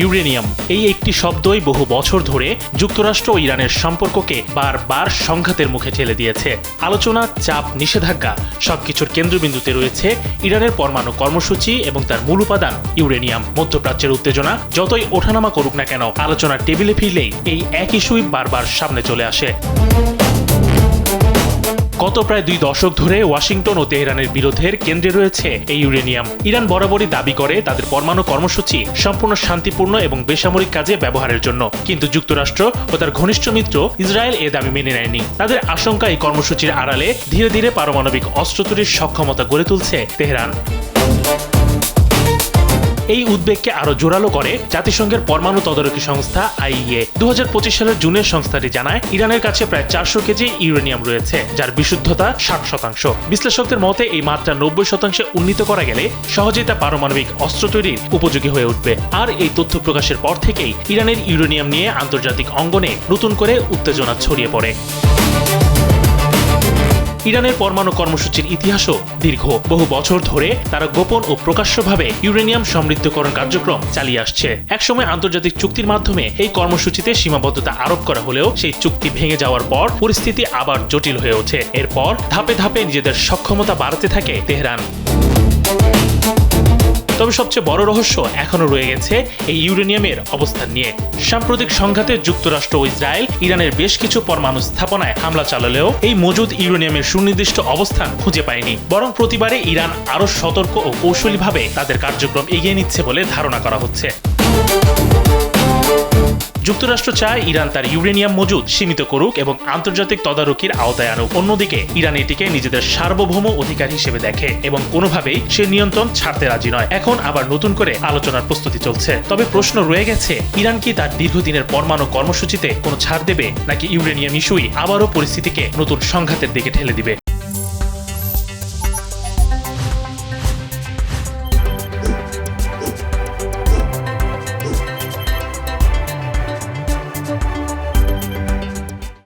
Uranium এই একটি শব্দই বহু বছর ধরে যুক্তরাষ্ট্র ও ইরানের সম্পর্ককে বারবার সংঘাতের মুখে ঠেলে দিয়েছে। আলোচনা, চাপ, নিষেধাজ্ঞা সবকিছুর কেন্দ্রবিন্দুতে রয়েছে ইরানের পরমাণু কর্মসূচি এবং তার মূল উপাদান ইউরেনিয়াম। মধ্যপ্রাচ্যের উত্তেজনা যতই ওঠানামা করুক না কেন, আলোচনার টেবিলে ফিরলেই এই এক ইস্যুই বারবার সামনে চলে আসে। গত প্রায় 2 দশক ধরে ওয়াশিংটন ও তেহরানের বিরোধের কেন্দ্রে রয়েছে এই ইউরেনিয়াম। ইরান বরাবরই দাবি করে তাদের পরমাণু কর্মসূচি সম্পূর্ণ শান্তিপূর্ণ এবং বেসামরিক কাজে ব্যবহারের জন্য, কিন্তু যুক্তরাষ্ট্র ও তার ঘনিষ্ঠ মিত্র ইসরায়েল এ দাবি মেনে নেয়নি। তাদের আশঙ্কা, এই কর্মসূচির আড়ালে ধীরে ধীরে পারমাণবিক অস্ত্র তৈরির সক্ষমতা গড়ে তুলছে তেহরান। এই উদ্বেগকে আরো জোরালো করে জাতিসংঘের পরমাণু তদারকি সংস্থা IAEA। 2025 সালের জুনের সংস্থাটি জানায় ইরানের কাছে প্রায় 400 কেজি ইউরেনিয়াম রয়েছে, যার বিশুদ্ধতা 60%। বিশ্লেষকদের মতে এই মাত্রা 90% উন্নীত করা গেলে সহজেই তা পারমাণবিক অস্ত্র তৈরির উপযোগী হয়ে উঠবে। আর এই তথ্য প্রকাশের পর থেকেই ইরানের ইউরেনিয়াম নিয়ে আন্তর্জাতিক অঙ্গনে নতুন করে উত্তেজনা ছড়িয়ে পড়ে। ইরানের পরমাণু কর্মসূচির ইতিহাসও দীর্ঘ। বহু বছর ধরে তারা গোপন ও প্রকাশ্যভাবে ইউরেনিয়াম সমৃদ্ধকরণ কার্যক্রম চালিয়ে আসছে। একসময় আন্তর্জাতিক চুক্তির মাধ্যমে এই কর্মসূচিতে সীমাবদ্ধতা আরোপ করা হলেও সেই চুক্তি ভেঙে যাওয়ার পর পরিস্থিতি আবার জটিল হয়ে ওঠে। এরপর ধাপে ধাপে নিজেদের সক্ষমতা বাড়াতে থাকে তেহরান। তবে সবচেয়ে বড় রহস্য এখনো রয়ে গেছে এই ইউরেনিয়ামের অবস্থান নিয়ে। সাম্প্রতিক সংঘাতে যুক্তরাষ্ট্র ও ইসরায়েল ইরানের বেশ কিছু পরমাণু স্থাপনায় হামলা চালালেও এই মজুদ ইউরেনিয়ামের সুনির্দিষ্ট অবস্থান খুঁজে পায়নি। বরং প্রতিবারে ইরান আরো সতর্ক ও কৌশলীভাবে তাদের কার্যক্রম এগিয়ে নিচ্ছে বলে ধারণা করা হচ্ছে। যুক্তরাষ্ট্র চায় ইরান তার ইউরেনিয়াম মজুদ সীমিত করুক এবং আন্তর্জাতিক তদারকির আওতায় আনুক। অন্যদিকে ইরান এটিকে নিজেদের সার্বভৌম অধিকার হিসেবে দেখে এবং কোনোভাবেই সে নিয়ন্ত্রণ ছাড়তে রাজি নয়। এখন আবার নতুন করে আলোচনার প্রস্তুতি চলছে। তবে প্রশ্ন রয়ে গেছে, ইরান কি তার দীর্ঘদিনের পরমাণু কর্মসূচিতে কোনো ছাড় দেবে, নাকি ইউরেনিয়াম ইস্যুই আবারও পরিস্থিতিকে নতুন সংঘাতের দিকে ঠেলে দিবে?